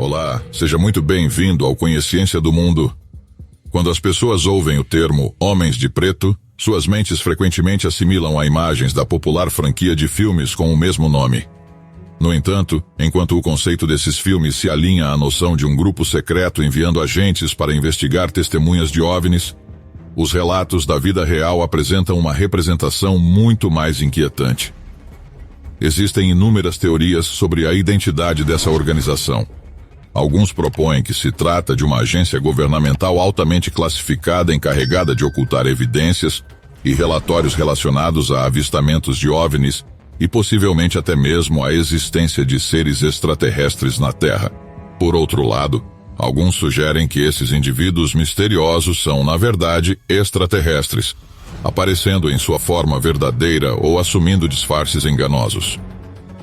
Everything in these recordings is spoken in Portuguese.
Olá, seja muito bem-vindo ao Conheciência do Mundo. Quando as pessoas ouvem o termo Homens de Preto, suas mentes frequentemente assimilam a imagens da popular franquia de filmes com o mesmo nome. No entanto, enquanto o conceito desses filmes se alinha à noção de um grupo secreto enviando agentes para investigar testemunhas de OVNIs, os relatos da vida real apresentam uma representação muito mais inquietante. Existem inúmeras teorias sobre a identidade dessa organização. Alguns propõem que se trata de uma agência governamental altamente classificada encarregada de ocultar evidências e relatórios relacionados a avistamentos de OVNIs e possivelmente até mesmo a existência de seres extraterrestres na Terra. Por outro lado, alguns sugerem que esses indivíduos misteriosos são, na verdade, extraterrestres, aparecendo em sua forma verdadeira ou assumindo disfarces enganosos.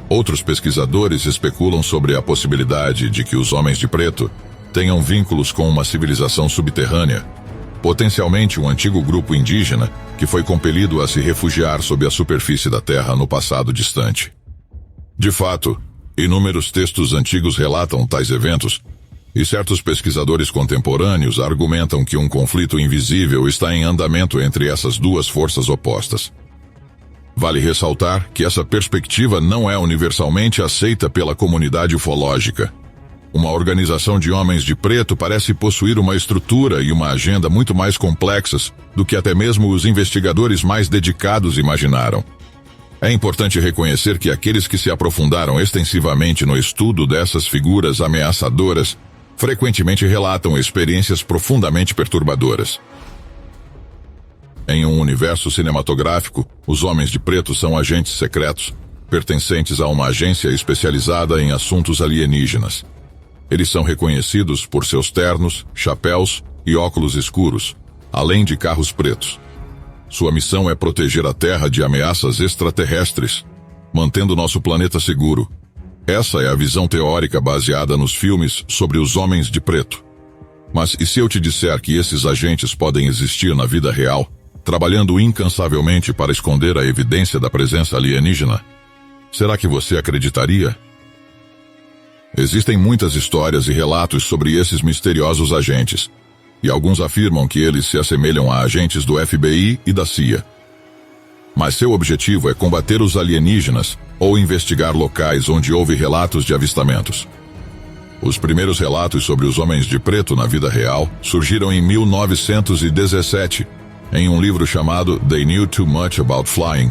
Outros pesquisadores especulam sobre a possibilidade de que os Homens de Preto tenham vínculos com uma civilização subterrânea, potencialmente um antigo grupo indígena que foi compelido a se refugiar sob a superfície da Terra no passado distante. De fato, inúmeros textos antigos relatam tais eventos, e certos pesquisadores contemporâneos argumentam que um conflito invisível está em andamento entre essas duas forças opostas. Vale ressaltar que essa perspectiva não é universalmente aceita pela comunidade ufológica. Uma organização de Homens de Preto parece possuir uma estrutura e uma agenda muito mais complexas do que até mesmo os investigadores mais dedicados imaginaram. É importante reconhecer que aqueles que se aprofundaram extensivamente no estudo dessas figuras ameaçadoras frequentemente relatam experiências profundamente perturbadoras. Em um universo cinematográfico, os Homens de Preto são agentes secretos, pertencentes a uma agência especializada em assuntos alienígenas. Eles são reconhecidos por seus ternos, chapéus e óculos escuros, além de carros pretos. Sua missão é proteger a Terra de ameaças extraterrestres, mantendo nosso planeta seguro. Essa é a visão teórica baseada nos filmes sobre os Homens de Preto. Mas e se eu te disser que esses agentes podem existir na vida real, trabalhando incansavelmente para esconder a evidência da presença alienígena? Será que você acreditaria? Existem muitas histórias e relatos sobre esses misteriosos agentes, e alguns afirmam que eles se assemelham a agentes do FBI e da CIA. Mas seu objetivo é combater os alienígenas ou investigar locais onde houve relatos de avistamentos. Os primeiros relatos sobre os Homens de Preto na vida real surgiram em 1917, em um livro chamado They Knew Too Much About Flying.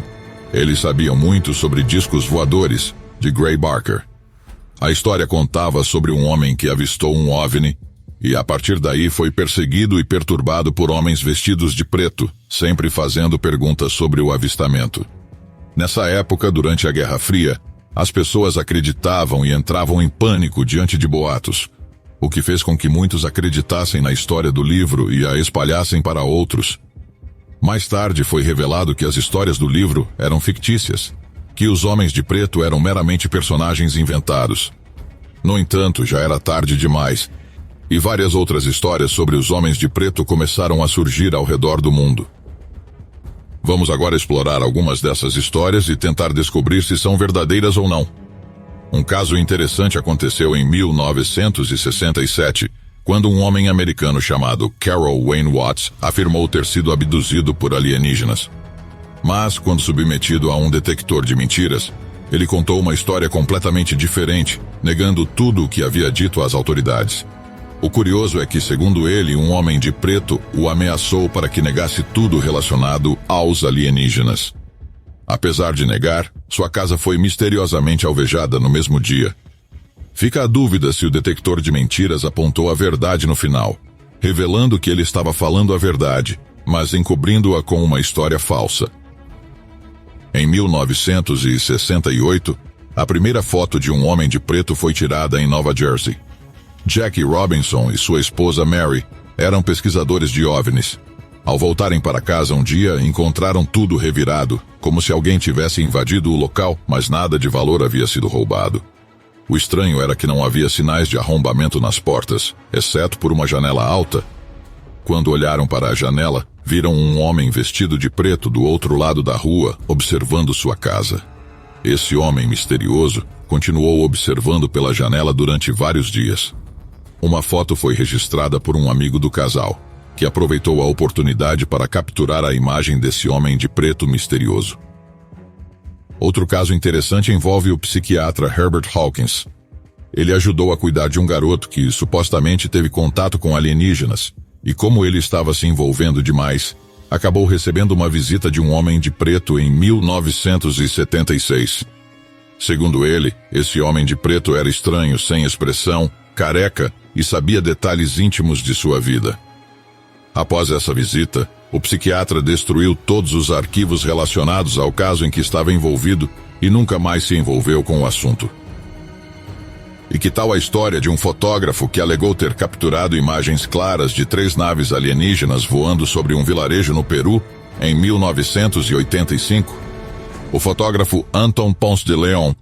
Eles sabiam muito sobre discos voadores, de Gray Barker. A história contava sobre um homem que avistou um OVNI e a partir daí foi perseguido e perturbado por homens vestidos de preto, sempre fazendo perguntas sobre o avistamento. Nessa época, durante a Guerra Fria, as pessoas acreditavam e entravam em pânico diante de boatos, o que fez com que muitos acreditassem na história do livro e a espalhassem para outros. Mais tarde foi revelado que as histórias do livro eram fictícias, que os Homens de Preto eram meramente personagens inventados. No entanto, já era tarde demais, e várias outras histórias sobre os Homens de Preto começaram a surgir ao redor do mundo. Vamos agora explorar algumas dessas histórias e tentar descobrir se são verdadeiras ou não. Um caso interessante aconteceu em 1967, quando um homem americano chamado Carroll Wayne Watts afirmou ter sido abduzido por alienígenas. Mas, quando submetido a um detector de mentiras, ele contou uma história completamente diferente, negando tudo o que havia dito às autoridades. O curioso é que, segundo ele, um homem de preto o ameaçou para que negasse tudo relacionado aos alienígenas. Apesar de negar, sua casa foi misteriosamente alvejada no mesmo dia. Fica a dúvida se o detector de mentiras apontou a verdade no final, revelando que ele estava falando a verdade, mas encobrindo-a com uma história falsa. Em 1968, a primeira foto de um homem de preto foi tirada em Nova Jersey. Jackie Robinson e sua esposa Mary eram pesquisadores de OVNIs. Ao voltarem para casa um dia, encontraram tudo revirado, como se alguém tivesse invadido o local, mas nada de valor havia sido roubado. O estranho era que não havia sinais de arrombamento nas portas, exceto por uma janela alta. Quando olharam para a janela, viram um homem vestido de preto do outro lado da rua, observando sua casa. Esse homem misterioso continuou observando pela janela durante vários dias. Uma foto foi registrada por um amigo do casal, que aproveitou a oportunidade para capturar a imagem desse homem de preto misterioso. Outro caso interessante envolve o psiquiatra Herbert Hawkins. Ele ajudou a cuidar de um garoto que supostamente teve contato com alienígenas, e como ele estava se envolvendo demais, acabou recebendo uma visita de um homem de preto em 1976. Segundo ele, esse homem de preto era estranho, sem expressão, careca e sabia detalhes íntimos de sua vida. Após essa visita, o psiquiatra destruiu todos os arquivos relacionados ao caso em que estava envolvido e nunca mais se envolveu com o assunto. E que tal a história de um fotógrafo que alegou ter capturado imagens claras de 3 naves alienígenas voando sobre um vilarejo no Peru em 1985? O fotógrafo Anton Ponce de Leon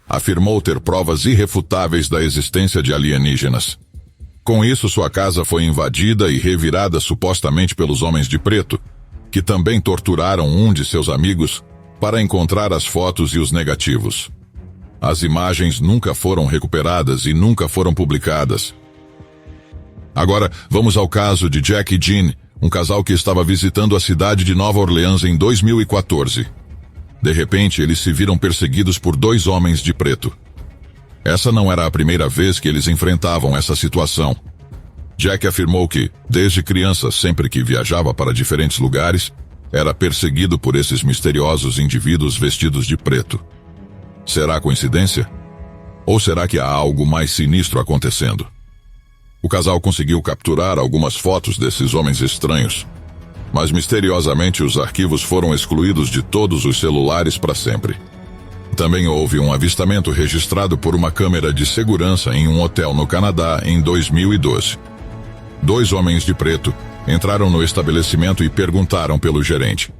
afirmou ter provas irrefutáveis da existência de alienígenas. Com isso, sua casa foi invadida e revirada supostamente pelos homens de preto, que também torturaram um de seus amigos para encontrar as fotos e os negativos. As imagens nunca foram recuperadas e nunca foram publicadas. Agora, vamos ao caso de Jack e Jean, um casal que estava visitando a cidade de Nova Orleans em 2014. De repente, eles se viram perseguidos por 2 homens de preto. Essa não era a primeira vez que eles enfrentavam essa situação. Jack afirmou que, desde criança, sempre que viajava para diferentes lugares, era perseguido por esses misteriosos indivíduos vestidos de preto. Será coincidência? Ou será que há algo mais sinistro acontecendo? O casal conseguiu capturar algumas fotos desses homens estranhos, mas misteriosamente os arquivos foram excluídos de todos os celulares para sempre. Também houve um avistamento registrado por uma câmera de segurança em um hotel no Canadá em 2012. 2 homens de preto entraram no estabelecimento e perguntaram pelo gerente.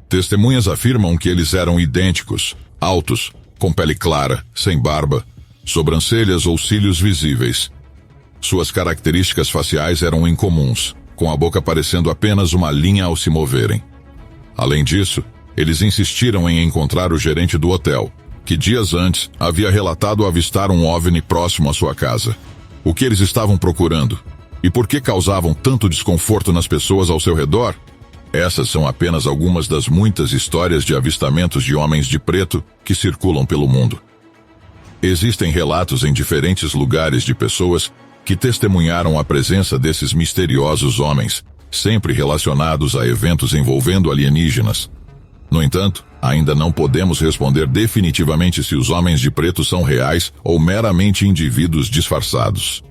Testemunhas afirmam que eles eram idênticos, altos, com pele clara, sem barba, sobrancelhas ou cílios visíveis. Suas características faciais eram incomuns, com a boca parecendo apenas uma linha ao se moverem. Além disso, eles insistiram em encontrar o gerente do hotel, que dias antes havia relatado avistar um OVNI próximo à sua casa. O que eles estavam procurando? E por que causavam tanto desconforto nas pessoas ao seu redor? Essas são apenas algumas das muitas histórias de avistamentos de homens de preto que circulam pelo mundo. Existem relatos em diferentes lugares de pessoas que testemunharam a presença desses misteriosos homens, sempre relacionados a eventos envolvendo alienígenas. No entanto, ainda não podemos responder definitivamente se os homens de preto são reais ou meramente indivíduos disfarçados.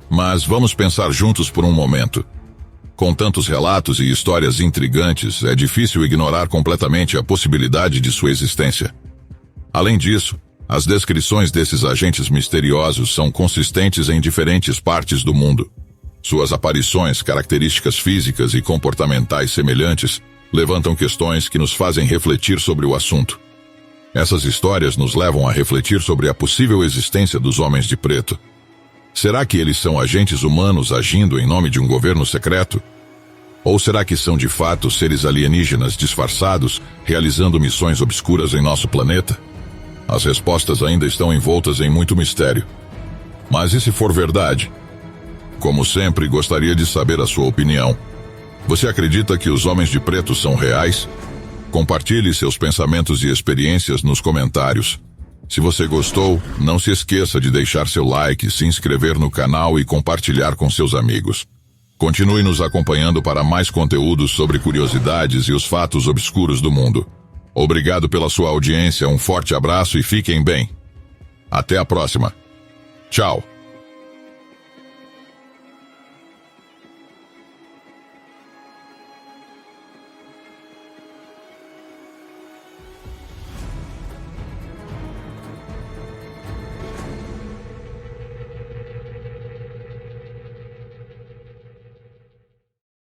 Mas vamos pensar juntos por um momento. Com tantos relatos e histórias intrigantes, é difícil ignorar completamente a possibilidade de sua existência. Além disso, as descrições desses agentes misteriosos são consistentes em diferentes partes do mundo. Suas aparições, características físicas e comportamentais semelhantes levantam questões que nos fazem refletir sobre o assunto. Essas histórias nos levam a refletir sobre a possível existência dos homens de preto. Será que eles são agentes humanos agindo em nome de um governo secreto? Ou será que são de fato seres alienígenas disfarçados, realizando missões obscuras em nosso planeta? As respostas ainda estão envoltas em muito mistério. Mas e se for verdade? Como sempre, gostaria de saber a sua opinião. Você acredita que os homens de preto são reais? Compartilhe seus pensamentos e experiências nos comentários. Se você gostou, não se esqueça de deixar seu like, se inscrever no canal e compartilhar com seus amigos. Continue nos acompanhando para mais conteúdos sobre curiosidades e os fatos obscuros do mundo. Obrigado pela sua audiência, um forte abraço e fiquem bem. Até a próxima. Tchau.